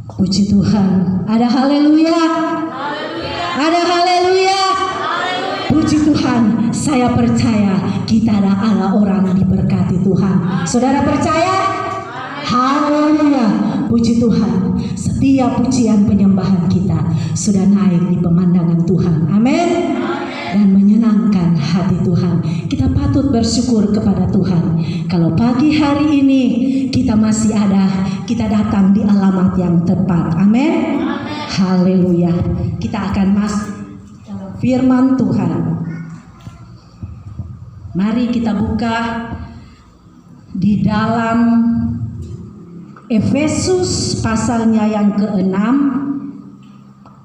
Puji Tuhan. Ada haleluya. Ada haleluya. Puji Tuhan. Saya percaya kita adalah orang diberkati Tuhan. Saudara percaya? Haleluya. Puji Tuhan. Setiap pujian penyembahan kita sudah naik di pemandangan Tuhan. Amin. Dan menyenangkan hati Tuhan. Kita patut bersyukur kepada Tuhan. Kalau pagi hari ini kita masih ada, kita datang di alamat yang tepat. Amin. Haleluya. Kita akan masuk dalam firman Tuhan. Mari kita buka di dalam Efesus pasalnya yang ke-6,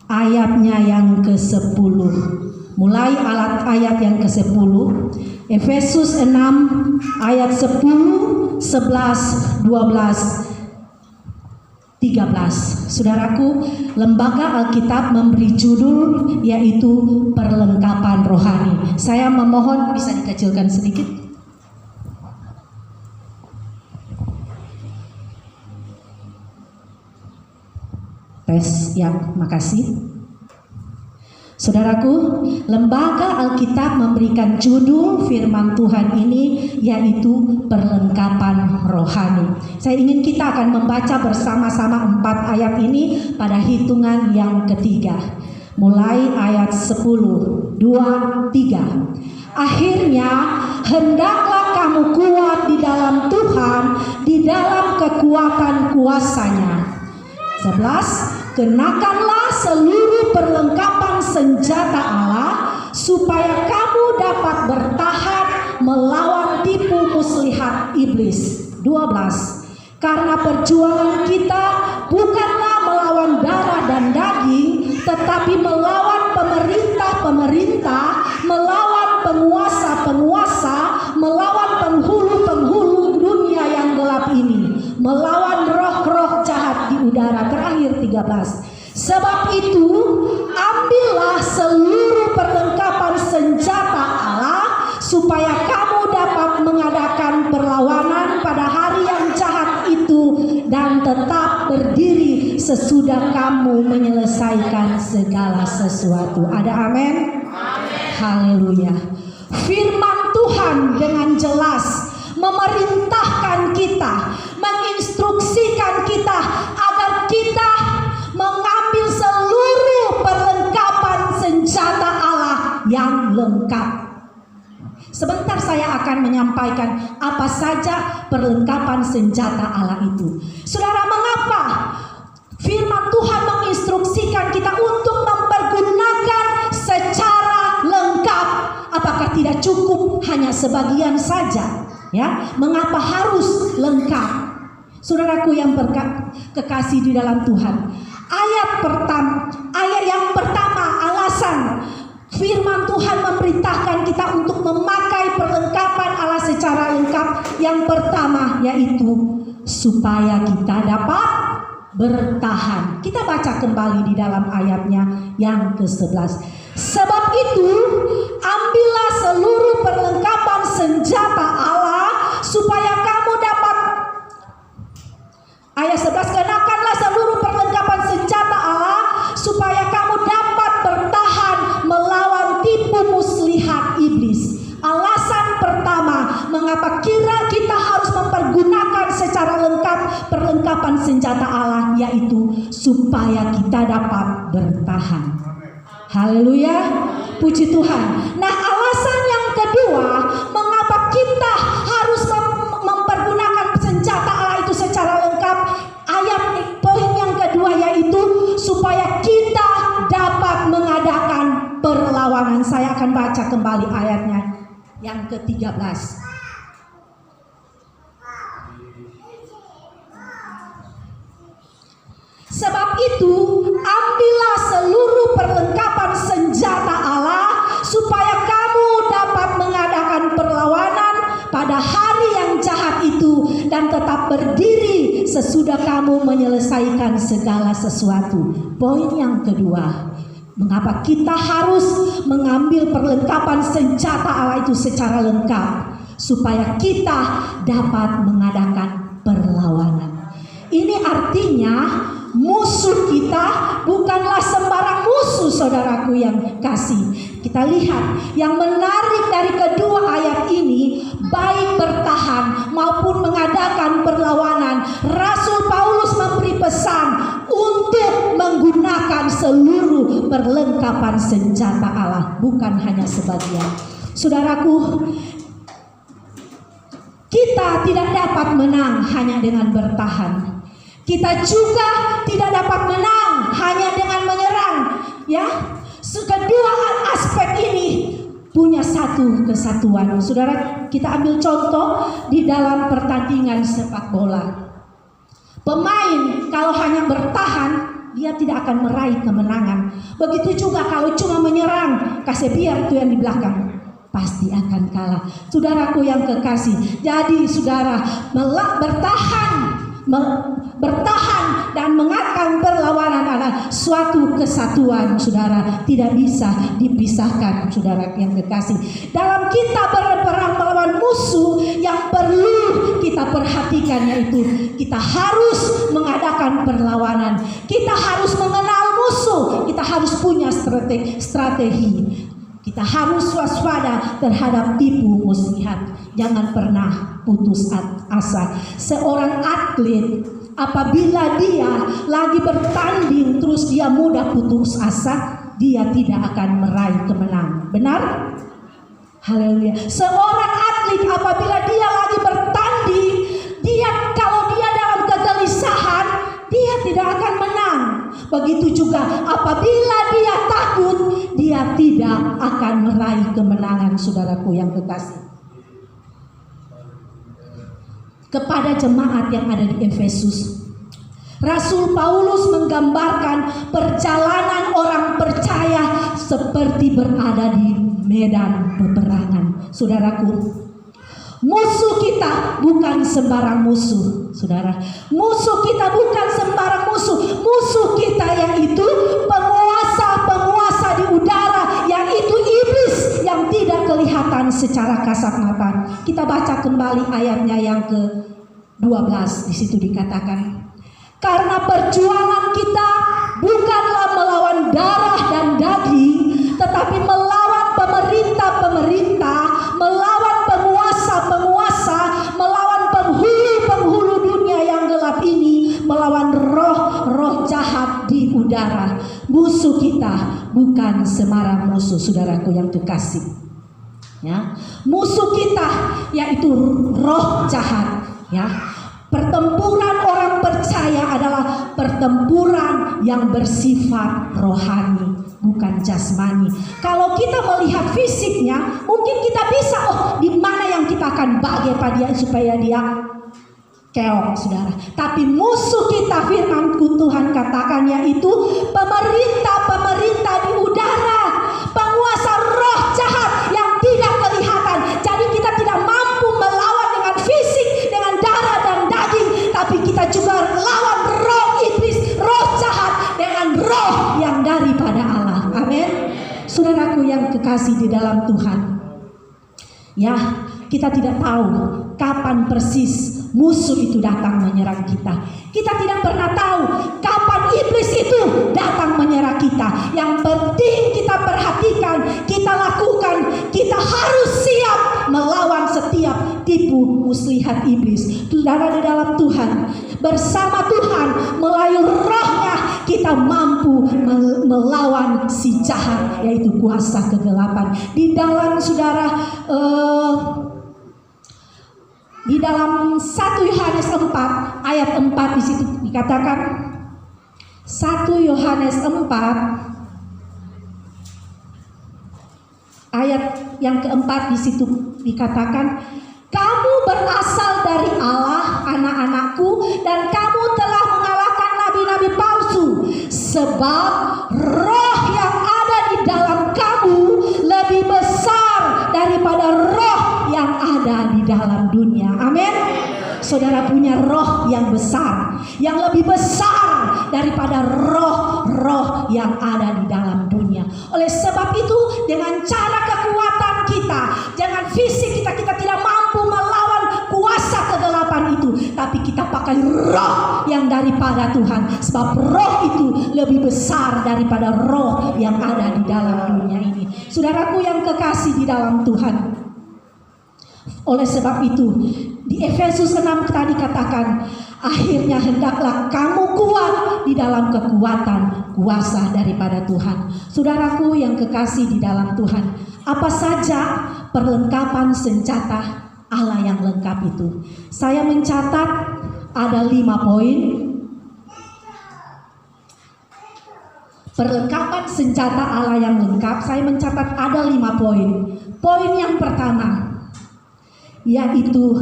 ayatnya yang ke-10. Mulai ayat yang ke-10. Efesus 6 ayat 10, 11, 12, 13. Saudaraku, Lembaga Alkitab memberi judul yaitu perlengkapan rohani. Saya memohon bisa dikecilkan sedikit. Tes, ya, makasih. Saudaraku, Lembaga Alkitab memberikan judul firman Tuhan ini yaitu perlengkapan rohani. Saya ingin kita akan membaca bersama-sama 4 ayat ini pada hitungan yang ketiga. Mulai ayat 10, 2, 3. Akhirnya hendaklah kamu kuat di dalam Tuhan, di dalam kekuatan kuasa-Nya. 11. Kenakanlah seluruh perlengkapan senjata Allah supaya kamu dapat bertahan melawan tipu muslihat iblis. 12. Karena perjuangan kita bukanlah melawan darah dan daging, tetapi melawan pemerintah-pemerintah, melawan penguasa-penguasa, melawan penghulu-penghulu dunia yang gelap ini, melawan roh-roh jahat di udara. Terakhir 13. Sebab itu ambillah seluruh perlengkapan senjata Allah supaya kamu dapat mengadakan perlawanan pada hari yang jahat itu dan tetap berdiri sesudah kamu menyelesaikan segala sesuatu. Ada amin? Haleluya. Firman Tuhan dengan jelas memerintahkan kita, menginstruksikan kita agar kita mengambil seluruh perlengkapan senjata Allah yang lengkap. Sebentar saya akan menyampaikan apa saja perlengkapan senjata Allah itu. Saudara, mengapa firman Tuhan menginstruksikan kita untuk mempergunakan secara lengkap? Apakah tidak cukup hanya sebagian saja? Ya, mengapa harus lengkap? Saudaraku yang kekasih di dalam Tuhan, ayat yang pertama, alasan firman Tuhan memerintahkan kita untuk memakai perlengkapan Allah secara lengkap. Yang pertama yaitu supaya kita dapat bertahan. Kita baca kembali di dalam ayatnya yang ke-11. Sebab itu ambillah seluruh perlengkapan senjata Allah supaya kamu dapat. Ayat 11, kenakanlah seluruh perlengkapan senjata Allah supaya kamu dapat bertahan melawan tipu muslihat iblis. Alasan pertama mengapa kita harus mempergunakan secara lengkap perlengkapan senjata Allah yaitu supaya kita dapat bertahan. Haleluya, puji Tuhan. Nah, alasan yang kedua mengapa kita harus mempergunakan senjata Allah itu secara lengkap, poin yang kedua yaitu supaya kita dapat mengadakan perlawanan. Saya akan baca kembali ayatnya yang ke-13. Sebab itu ambillah seluruh perlengkapan senjata Allah supaya kamu dapat mengadakan perlawanan pada hari yang jahat itu dan tetap berdiri sesudah kamu menyelesaikan segala sesuatu. Poin yang kedua, mengapa kita harus mengambil perlengkapan senjata Allah itu secara lengkap supaya kita dapat mengadakan perlawanan. Ini artinya musuh bukanlah sembarang musuh, saudaraku yang kasih. Kita lihat yang menarik dari kedua ayat ini, baik bertahan maupun mengadakan perlawanan. Rasul Paulus memberi pesan untuk menggunakan seluruh perlengkapan senjata Allah, bukan hanya sebagian. Saudaraku, kita tidak dapat menang hanya dengan bertahan. Kita juga tidak dapat menang hanya dengan menyerang. Ya, kedua aspek ini punya satu kesatuan. Saudara, kita ambil contoh di dalam pertandingan sepak bola. Pemain kalau hanya bertahan, dia tidak akan meraih kemenangan. Begitu juga kalau cuma menyerang, kasih biar itu yang di belakang, pasti akan kalah. Saudaraku yang kekasih, jadi saudara bertahan dan mengadakan perlawanan adalah suatu kesatuan, saudara, tidak bisa dipisahkan, saudara yang kekasih. Dalam kita berperang melawan musuh, yang perlu kita perhatikan yaitu kita harus mengadakan perlawanan, kita harus mengenal musuh, kita harus punya strategi. Kita harus waspada terhadap tipu muslihat. Jangan pernah putus asa. Seorang atlet apabila dia lagi bertanding terus dia mudah putus asa, dia tidak akan meraih kemenangan. Benar? Haleluya. Seorang atlet apabila dia lagi bertanding, kalau dia dalam kegelisahan, dia tidak akan menang. Begitu juga apabila dia takut, dia tidak akan meraih kemenangan, saudaraku yang kekasih. Kepada jemaat yang ada di Efesus, Rasul Paulus menggambarkan perjalanan orang percaya seperti berada di medan peperangan. Saudaraku, musuh kita bukan sembarang musuh, saudara. Musuh kita bukan sembarang musuh. Musuh kita yaitu penguasa di udara, yaitu iblis yang tidak kelihatan secara kasat mata. Kita baca kembali ayatnya yang ke-12. Di situ dikatakan, karena perjuangan kita bukanlah melawan darah dan daging, tetapi melawan pemerintah-pemerintah, melawan penguasa-penguasa, melawan penghulu dunia yang gelap ini, melawan roh-roh jahat di udara. Musuh kita bukan sembarang musuh, saudaraku yang terkasih. Ya, musuh kita yaitu roh jahat. Ya, pertempuran orang percaya adalah pertempuran yang bersifat rohani, bukan jasmani. Kalau kita melihat fisiknya, mungkin kita bisa, di mana yang kita akan bagi pada dia supaya dia keok, saudara. Tapi musuh kita, firman Tuhan katakan, yaitu pemerintah-pemerintah di udara, penguasa roh jahat yang tidak kelihatan. Jadi kita tidak mampu melawan dengan fisik, dengan darah dan daging, tapi kita juga lawan roh iblis, roh jahat dengan roh yang daripada Allah. Amin. Saudaraku yang kekasih di dalam Tuhan, ya, kita tidak tahu kapan persis musuh itu datang menyerang kita. Kita tidak pernah tahu kapan iblis itu datang menyerang kita. Yang penting kita perhatikan, kita lakukan, kita harus siap melawan setiap tipu muslihat iblis. Saudara di dalam Tuhan, bersama Tuhan melalui rohnya kita mampu melawan si jahat, yaitu kuasa kegelapan. Di dalam saudara, di dalam 1 Yohanes 4 ayat 4 di situ dikatakan, 1 Yohanes 4 ayat yang keempat di situ dikatakan, kamu berasal dari Allah, anak-anakku, dan kamu telah mengalahkan nabi-nabi palsu, sebab roh yang ada di dalam kamu lebih besar daripada roh yang ada di dalam dunia. Amin. Saudara punya roh yang besar, yang lebih besar daripada roh-roh yang ada di dalam dunia. Oleh sebab itu, dengan cara kekuatan kita, dengan fisik kita tidak mampu melawan kuasa kegelapan itu, tapi kita pakai roh yang daripada Tuhan. Sebab roh itu lebih besar daripada roh yang ada di dalam dunia ini. Saudaraku yang kekasih di dalam Tuhan, oleh sebab itu di Efesus 6 tadi katakan, akhirnya hendaklah kamu kuat di dalam kekuatan kuasa daripada Tuhan. Saudaraku yang kekasih di dalam Tuhan, apa saja perlengkapan senjata Allah yang lengkap itu? Saya mencatat ada 5 poin. Perlengkapan senjata Allah yang lengkap, saya mencatat ada 5 poin. Poin yang pertama yaitu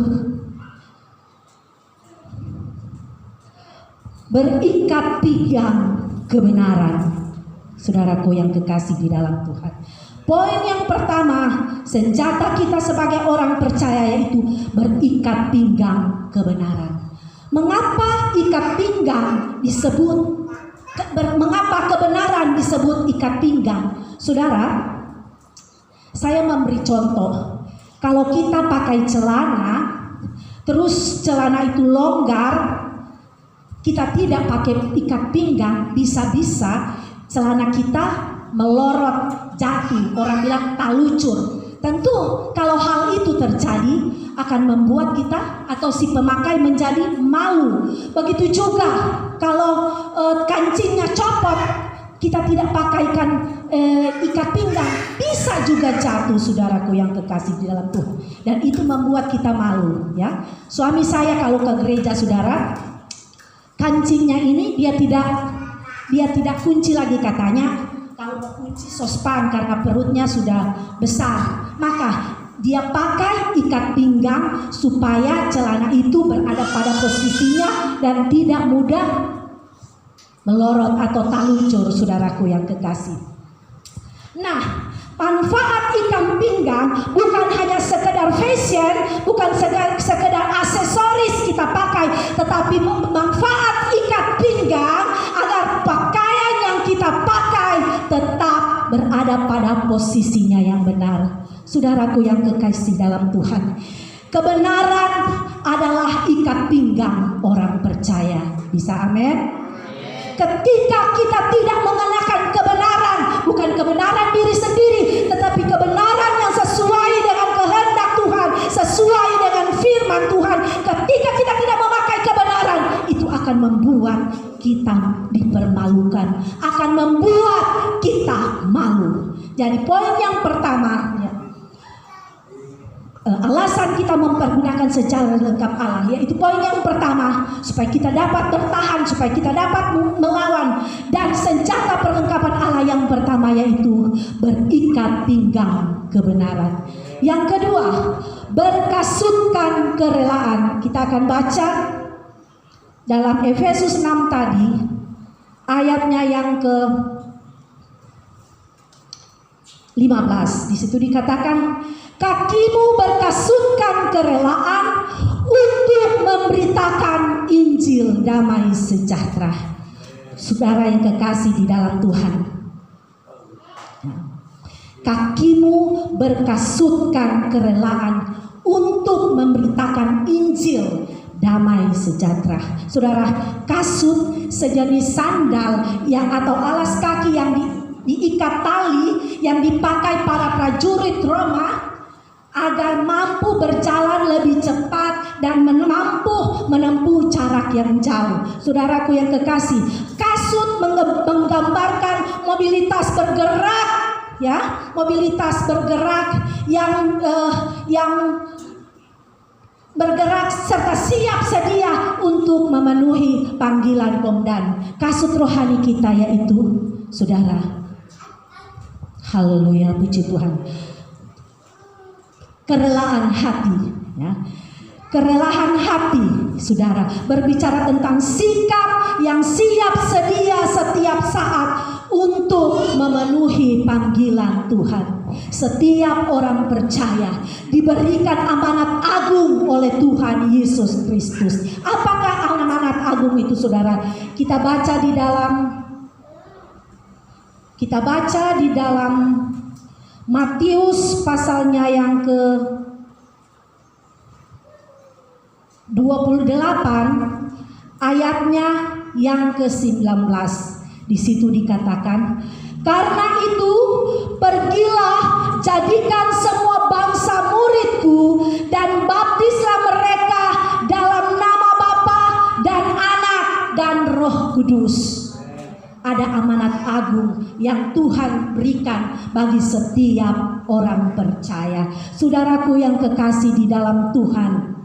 berikat pinggang kebenaran. Saudaraku yang kekasih di dalam Tuhan, poin yang pertama, senjata kita sebagai orang percaya yaitu berikat pinggang kebenaran. Mengapa ikat pinggang disebut, mengapa kebenaran disebut ikat pinggang? Saudara, saya memberi contoh. Kalau kita pakai celana, terus celana itu longgar, kita tidak pakai ikat pinggang, bisa-bisa celana kita melorot, jatuh, orang bilang talucur. Tentu kalau hal itu terjadi akan membuat kita atau si pemakai menjadi malu. Begitu juga kalau kancingnya copot, kita tidak pakaikan ikat pinggang, bisa juga jatuh, saudaraku yang kekasih di dalam Tuhan. Dan itu membuat kita malu, ya. Suami saya kalau ke gereja, saudara, kancingnya ini dia tidak kunci lagi katanya. Kalau mau kunci sospan karena perutnya sudah besar, maka dia pakai ikat pinggang supaya celana itu berada pada posisinya dan tidak mudah melorot atau talucur, saudaraku yang kekasih. Nah, manfaat ikat pinggang bukan hanya sekedar fashion, bukan sekedar aksesoris kita pakai, tetapi manfaat ikat pinggang agar pakaian yang kita pakai tetap berada pada posisinya yang benar. Saudaraku yang kekasih dalam Tuhan, kebenaran adalah ikat pinggang orang percaya. Bisa amin? Ketika kita tidak mengenakan kebenaran, bukan kebenaran diri sendiri, tetapi kebenaran yang sesuai dengan kehendak Tuhan, sesuai dengan firman Tuhan. Ketika kita tidak memakai kebenaran, itu akan membuat kita dipermalukan, akan membuat kita malu. Jadi poin yang pertama, ya, alasan kita mempergunakan secara lengkap Allah, yaitu poin yang pertama, supaya kita dapat bertahan, supaya kita dapat melawan. Dan senjata perlengkapan Allah yang pertama yaitu berikat pinggang kebenaran. Yang kedua, berkasutkan kerelaan. Kita akan baca dalam Efesus 6 tadi, ayatnya yang ke 15. Di situ dikatakan, kakimu berkasutkan kerelaan untuk memberitakan Injil damai sejahtera. Saudara yang kekasih di dalam Tuhan, kakimu berkasutkan kerelaan untuk memberitakan Injil damai sejahtera. Saudara, kasut sejenis sandal yang atau alas kaki yang diikat tali yang dipakai para prajurit Roma agar mampu berjalan lebih cepat dan mampu menempuh jarak yang jauh. Saudaraku yang kekasih, kasut menggambarkan mobilitas bergerak, ya, mobilitas bergerak yang bergerak serta siap sedia untuk memenuhi panggilan komandan. Kasut rohani kita yaitu, saudara, haleluya, puji Tuhan, kerelaan hati, ya. Kerelaan hati, saudara, berbicara tentang sikap yang siap sedia setiap saat untuk memenuhi panggilan Tuhan. Setiap orang percaya diberikan amanat agung oleh Tuhan Yesus Kristus. Apakah amanat agung itu, saudara? Kita baca di dalam Matius pasalnya yang ke 28 ayatnya yang ke 19. Di situ dikatakan, karena itu pergilah, jadikan semua bangsa muridku dan baptislah mereka dalam nama Bapa dan Anak dan Roh Kudus. Ada amanat agung yang Tuhan berikan bagi setiap orang percaya. Saudaraku yang kekasih di dalam Tuhan,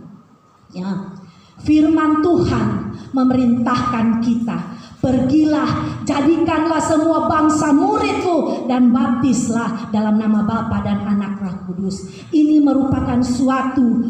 ya, firman Tuhan memerintahkan kita, pergilah, jadikanlah semua bangsa muridku dan baptislah dalam nama Bapa dan Anak Roh Kudus. Ini merupakan suatu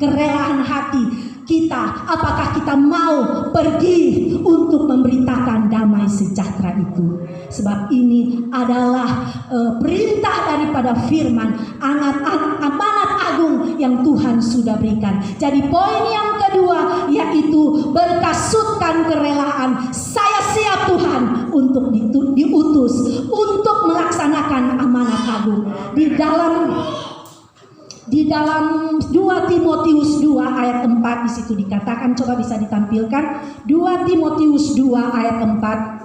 kerelaan hati kita. Apakah kita mau pergi untuk memberitakan damai sejahtera itu? Sebab ini adalah perintah daripada firman, amanat agung yang Tuhan sudah berikan. Jadi poin yang kedua yaitu berkasutkan kerelaan. Saya siap Tuhan untuk diutus untuk melaksanakan amanat agung. Di dalam 2 Timotius 2 ayat 4 di situ dikatakan, coba bisa ditampilkan 2 Timotius 2 ayat 4.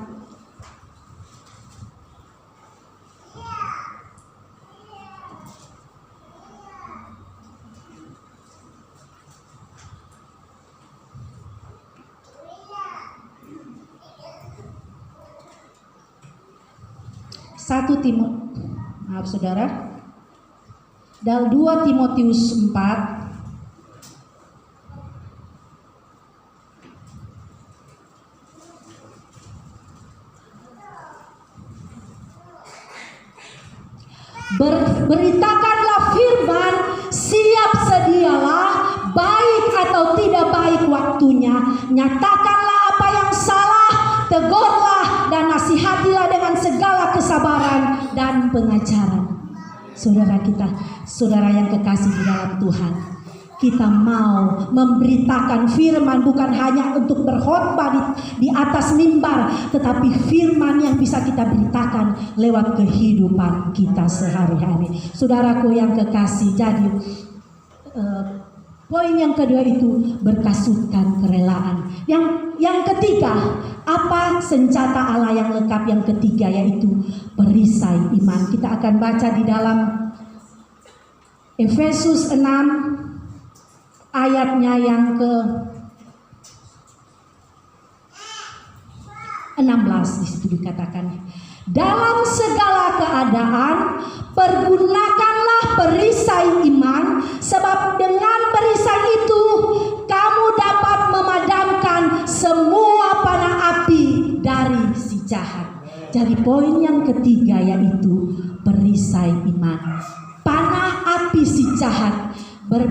Maaf saudara, dalam 2 Timotius 4 beritakanlah firman, siap sedialah, baik atau tidak baik waktunya, nyatakanlah apa yang salah, tegurlah dan nasihatilah dengan segala kesabaran dan pengajaran. Saudara yang kekasih di dalam Tuhan, kita mau memberitakan firman bukan hanya untuk berkhotbah di atas mimbar, tetapi firman yang bisa kita beritakan lewat kehidupan kita sehari-hari. Saudaraku yang kekasih, jadi poin yang kedua itu berkasutkan kerelaan. Yang ketiga, apa senjata Allah yang lengkap? Yang ketiga yaitu perisai iman. Kita akan baca di dalam Efesus 6 ayatnya yang ke 16. Di situ dikatakan, dalam segala keadaan pergunakanlah perisai iman, sebab dengan perisai itu kamu dapat memadamkan semua panah api dari si jahat. Jadi poin yang ketiga yaitu perisai iman. Panah api si jahat,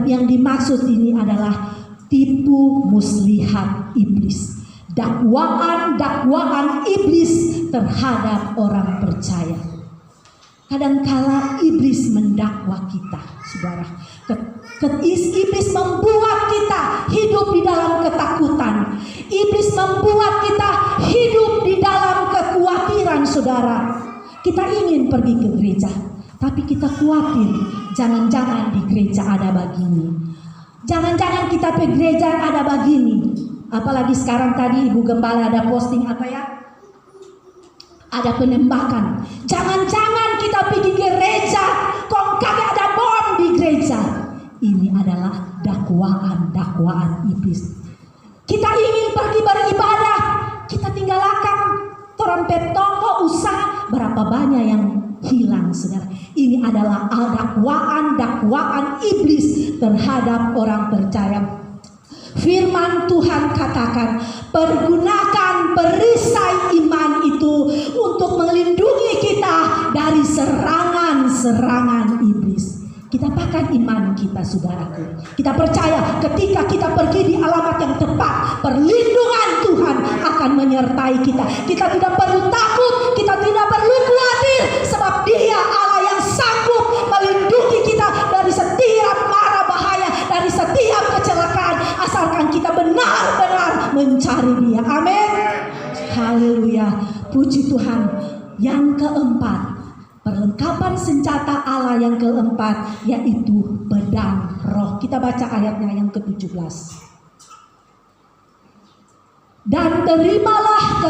yang dimaksud ini adalah tipu muslihat iblis, dakwaan iblis terhadap orang percaya. Kadangkala iblis mendakwa kita, saudara. Iblis membuat kita hidup di dalam ketakutan. Iblis membuat kita hidup di dalam kekhawatiran, saudara. Kita ingin pergi ke gereja, tapi kita khawatir, jangan-jangan di gereja ada begini. Jangan-jangan kita ke gereja ada begini. Apalagi sekarang tadi Ibu Gembala ada posting apa ya? Ada penembakan. Jangan-jangan kita pergi gereja, kok kagak ada bom di gereja. Ini adalah dakwaan iblis. Kita ingin pergi beribadah, kita tinggalkan trompet toko usaha, berapa banyak yang hilang, saudara. Ini adalah dakwaan iblis terhadap orang percaya. Firman Tuhan katakan, pergunakan perisai iman itu untuk melindungi kita dari serangan-serangan iblis. Kita pakai iman kita, saudaraku. Kita percaya ketika kita pergi di alamat yang tepat, perlindungan Tuhan akan menyertai kita. Kita tidak perlu takut, kita tidak perlu khawatir, sebab Dia Allah yang sanggup melindungi kita dari setiap mara bahaya, dari setiap kecelakaan, asalkan kita benar-benar mencari Dia. Amin. Haleluya. Puji Tuhan. Yang keempat, perlengkapan senjata Allah yang keempat yaitu pedang roh. Kita baca ayatnya yang ke-17. Dan terimalah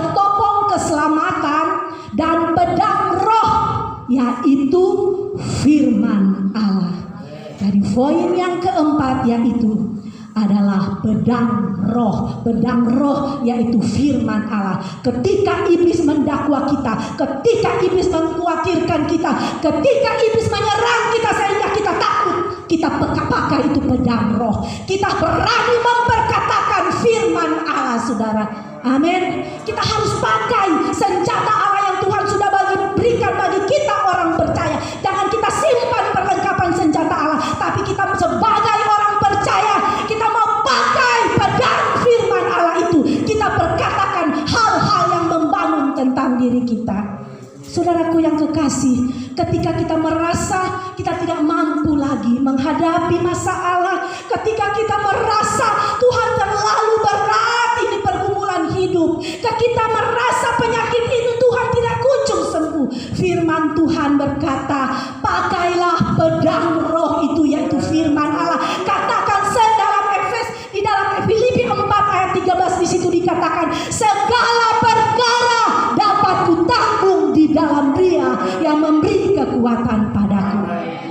firman Allah. Dari poin yang keempat yaitu adalah pedang roh. Pedang roh yaitu firman Allah. Ketika iblis mendakwa kita, ketika iblis mengkhawatirkan kita, ketika iblis menyerang kita sehingga kita takut, kita pakai itu pedang roh. Kita berani memperkatakan firman Allah, saudara. Amin. Kita harus pakai senjata Allah yang Tuhan sudah berikan bagi kita orang percaya. Jangan kita simpan perlengkapan senjata Allah, tapi kita sebagai orang percaya, kita mau pakai pedang firman Allah itu. Kita perkatakan hal-hal yang membangun tentang diri kita. Saudaraku yang kekasih, ketika kita merasa kita tidak mampu lagi menghadapi masalah, ketika kita merasa Tuhan terlalu berat ini pergumulan hidup, ketika kita merasa penyakit itu Tuhan tidak kunjung sembuh, firman Tuhan berkata, pakailah pedang roh itu yaitu firman Allah. Katakan di dalam Filipi 4 ayat 13 di situ dikatakan, segala perkara dapat kutanggung di dalam Dia yang memberi kekuatan padaku.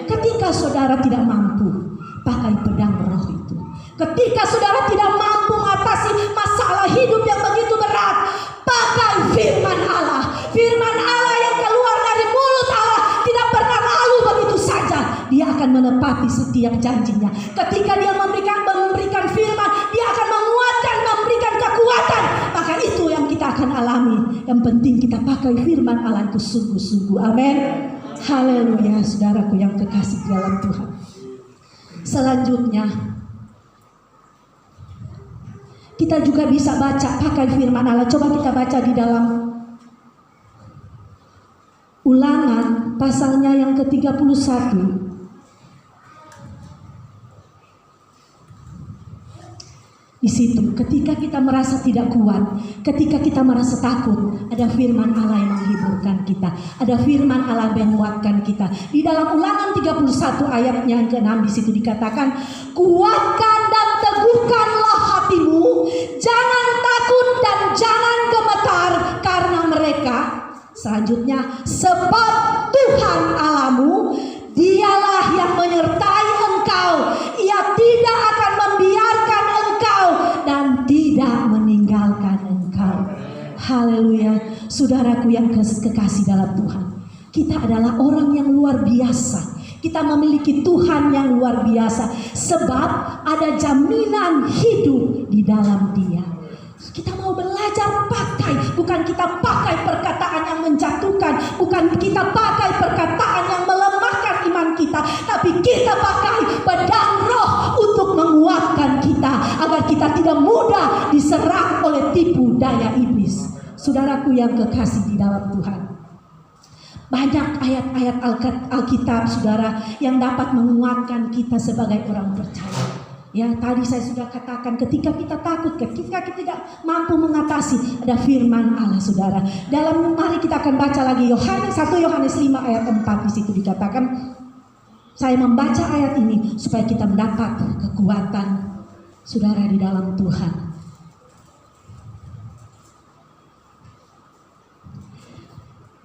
Ketika saudara tidak mampu, pakai pedang roh itu. Ketika saudara tidak mampu mengatasi masalah hidup yang begitu berat, pakai firman Allah. Firman Allah yang keluar dari mulut Allah tidak pernah lalu begitu saja. Dia akan menepati setiap janjinya. Ketika dia memberikan firman, dia akan menguatkan, memberikan kekuatan. Maka itu yang kita akan alami. Yang penting kita pakai firman Allah itu sungguh-sungguh. Amin. Haleluya, saudaraku yang kekasih dalam Tuhan. Selanjutnya, kita juga bisa baca pakai firman Allah. Coba kita baca di dalam Ulangan pasalnya yang ke-31. Di situ, ketika kita merasa tidak kuat, ketika kita merasa takut, ada firman Allah yang menghiburkan kita, ada firman Allah yang menguatkan kita. Di dalam Ulangan 31 ayat yang ke-6 di situ dikatakan, kuatkan dan teguhkanlah hatimu, jangan takut dan jangan gemetar karena mereka. Selanjutnya, sebab Tuhan Allahmu, Dialah yang menyertai engkau, Ia tidak akan membiarkan engkau dan tidak meninggalkan engkau. Haleluya, saudaraku yang kekasih dalam Tuhan, kita adalah orang yang luar biasa. Kita memiliki Tuhan yang luar biasa, sebab ada jaminan hidup di dalam Dia. Kita mau belajar pakai, bukan kita pakai perkataan yang menjatuhkan, bukan kita pakai perkataan yang melemahkan iman kita, tapi kita pakai pedang roh untuk menguatkan kita, agar kita tidak mudah diserang oleh tipu daya iblis. Saudaraku yang kekasih di dalam Tuhan, banyak ayat-ayat Alkitab, saudara, yang dapat menguatkan kita sebagai orang percaya. Ya, tadi saya sudah katakan, ketika kita takut, ketika kita tidak mampu mengatasi, ada firman Allah, saudara. Mari kita akan baca lagi 1 Yohanes 5 ayat 4 di situ dikatakan. Saya membaca ayat ini supaya kita mendapat kekuatan, saudara, di dalam Tuhan.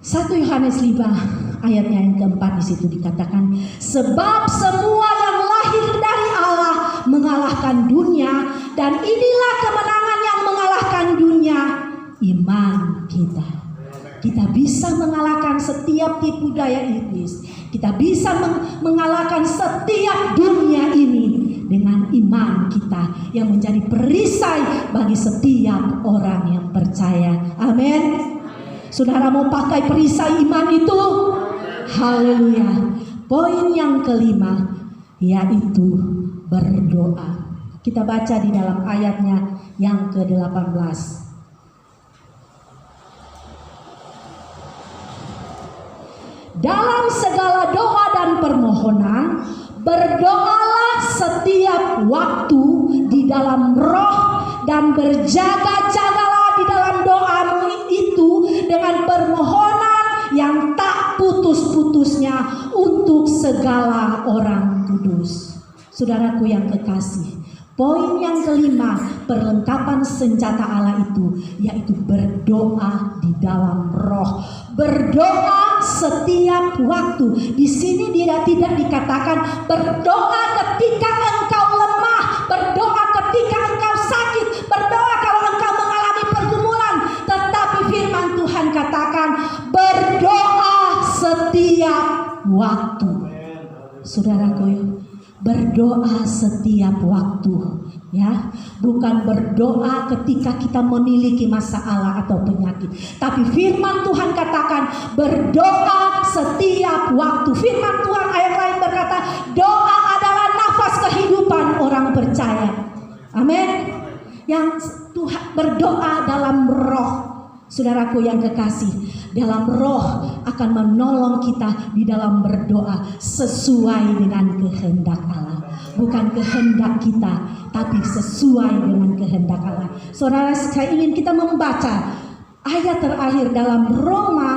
Satu Yohanes 5 ayatnya yang keempat di situ dikatakan, sebab semua yang lahir dari Allah mengalahkan dunia, dan inilah kemenangan yang mengalahkan dunia, iman kita. Kita bisa mengalahkan setiap tipu daya iblis. Kita bisa mengalahkan setiap dunia ini dengan iman kita yang menjadi perisai bagi setiap orang yang percaya. Amin. Saudara mau pakai perisai iman itu? Haleluya. Poin yang kelima yaitu berdoa. Kita baca di dalam ayatnya yang ke-18. Dalam segala doa dan permohonan, berdoalah setiap waktu di dalam roh, dan berjaga-jagalah di dalam doamu itu dengan permohonan yang tak putus-putusnya untuk segala orang kudus. Saudaraku yang kekasih, Poin yang kelima, perlengkapan senjata Allah itu yaitu berdoa di dalam roh. Berdoa setiap waktu. Di sini tidak dikatakan berdoa ketika engkau lemah, berdoa ketika engkau sakit, berdoa kalau engkau mengalami pergumulan. Tetapi firman Tuhan katakan berdoa setiap waktu. Saudaraku, berdoa setiap waktu, ya, bukan berdoa ketika kita memiliki masalah atau penyakit, tapi firman Tuhan katakan berdoa setiap waktu. Firman Tuhan ayat lain berkata, doa adalah nafas kehidupan orang percaya. Amin. Yang Tuhan berdoa dalam roh. Saudaraku yang kekasih, dalam roh akan menolong kita di dalam berdoa sesuai dengan kehendak Allah. Bukan kehendak kita, tapi sesuai dengan kehendak Allah. Saudara, saya ingin kita membaca ayat terakhir dalam Roma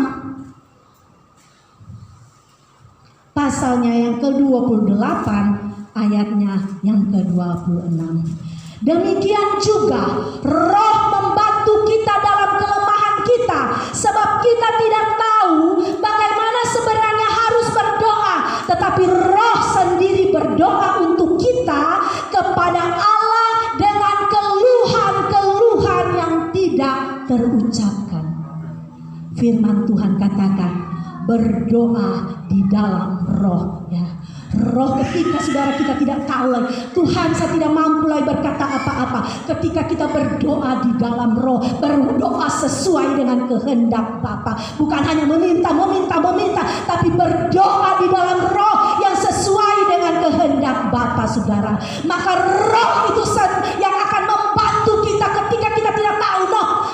pasalnya yang ke-28, ayatnya yang ke-26. Demikian juga roh membantu kita dalam kelemahan kita, sebab kita tidak tahu bagaimana sebenarnya harus berdoa, tetapi roh sendiri berdoa untuk kita kepada Allah dengan keluhan-keluhan yang tidak terucapkan. Firman Tuhan katakan berdoa di dalam roh, ya. Roh ketika saudara kita tidak tahu lagi, Tuhan saya tidak mampu lagi berkata apa-apa. Ketika kita berdoa di dalam roh, berdoa sesuai dengan kehendak Bapa. Bukan hanya meminta, tapi berdoa di dalam roh yang sesuai dengan kehendak Bapa, saudara. Maka roh itu yang akan membantu kita ketika kita tidak tahu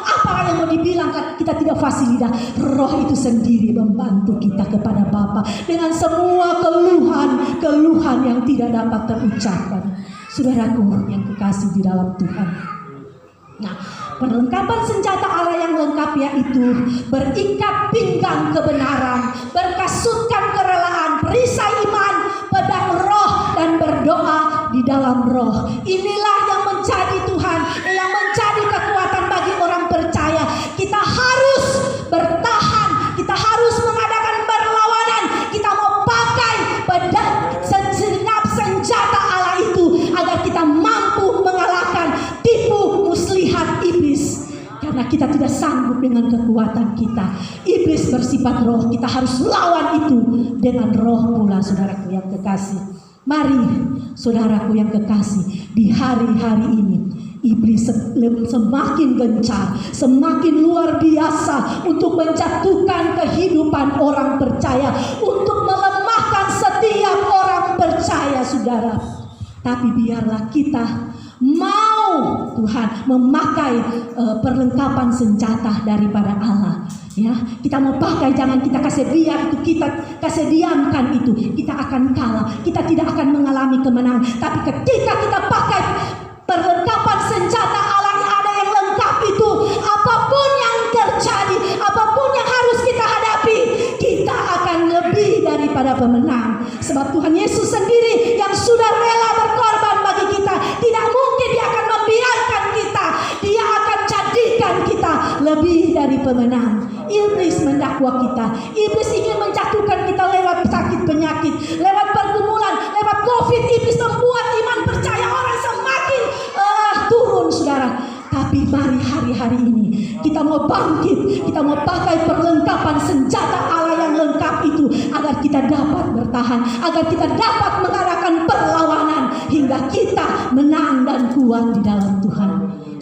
apa yang mau dibilang, kita tidak fasilitas. Roh itu sendiri membantu kita kepada Bapa dengan semua keluhan yang tidak dapat terucapkan. Saudaraku yang kekasih di dalam Tuhan. Nah, perlengkapan senjata Allah yang lengkap yaitu berikat pinggang kebenaran, berkasutkan kerelaan, perisai iman, pedang roh, dan berdoa di dalam roh. Inilah yang menjadi Tuhan, yang menjadi kekuatan bagi orang percaya. Kita harus bertahan, kita harus mengadakan perlawanan. Kita mau pakai segenap senjata Allah itu agar kita mampu mengalahkan tipu muslihat iblis. Karena kita tidak sanggup dengan kekuatan kita. Iblis bersifat roh, kita harus lawan itu dengan roh pula, saudaraku yang kekasih. Mari saudaraku yang kekasih, di hari-hari ini iblis semakin gencar, semakin luar biasa untuk menjatuhkan kehidupan orang percaya, untuk melemahkan setiap orang percaya, saudara. Tapi biarlah kita mau Tuhan memakai perlengkapan senjata daripada Allah. Ya, kita mau pakai, jangan kita kasih biar itu, kita kasih diamkan itu, kita akan kalah, kita tidak akan mengalami kemenangan. Tapi ketika kita pakai perlengkapan senjata Allah yang ada yang lengkap itu, apapun yang terjadi, apapun yang harus kita hadapi, kita akan lebih daripada pemenang. Sebab Tuhan Yesus sendiri yang sudah rela berkorban bagi kita, tidak mungkin Dia akan membiarkan kita, Dia akan jadikan kita lebih dari pemenang. Iblis mendakwa kita, iblis ingin menjatuhkan kita lewat sakit penyakit, lewat pergumulan, lewat COVID. Iblis membuat iman percaya orang semakin turun, saudara. Tapi mari hari-hari ini kita mau bangkit, kita mau pakai perlengkapan senjata Allah yang lengkap itu, agar kita dapat bertahan, agar kita dapat mengadakan perlawanan hingga kita menang dan kuat di dalam Tuhan.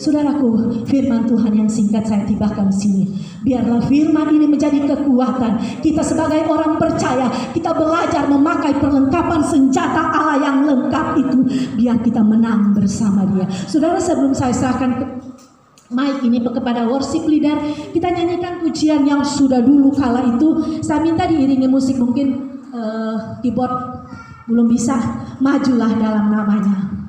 Saudaraku, firman Tuhan yang singkat saya tibakan sini. Biarlah firman ini menjadi kekuatan kita sebagai orang percaya. Kita belajar memakai perlengkapan senjata Allah yang lengkap itu, biar kita menang bersama Dia. Saudara, sebelum saya serahkan mic ini kepada worship leader, kita nyanyikan pujian yang sudah dulu kala itu. Saya minta diiringi musik, mungkin keyboard belum bisa, majulah dalam namanya.